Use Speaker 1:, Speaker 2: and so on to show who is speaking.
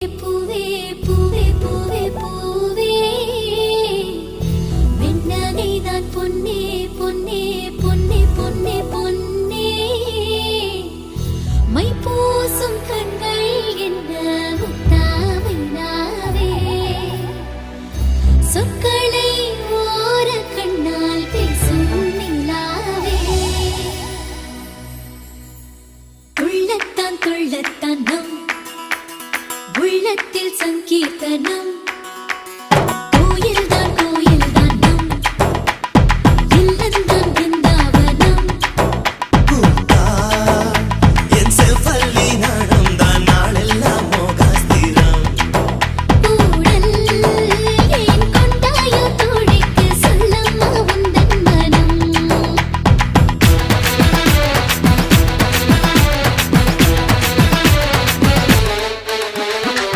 Speaker 1: பூவே பூவே பூவே பூவே மின்னகைதான் பொன்னே பொன்னே பொன்னே பொன்னே பொன்னே மை பூசும் கண்கள் என்ன முத்தாமைனாவே சொற்களை ஓர கண்ணால் பேசும் நிலாவே துள்ளத்தான் துள்ளத்தான் நம் உள்ளத்தில் சங்கீர்த்தனம்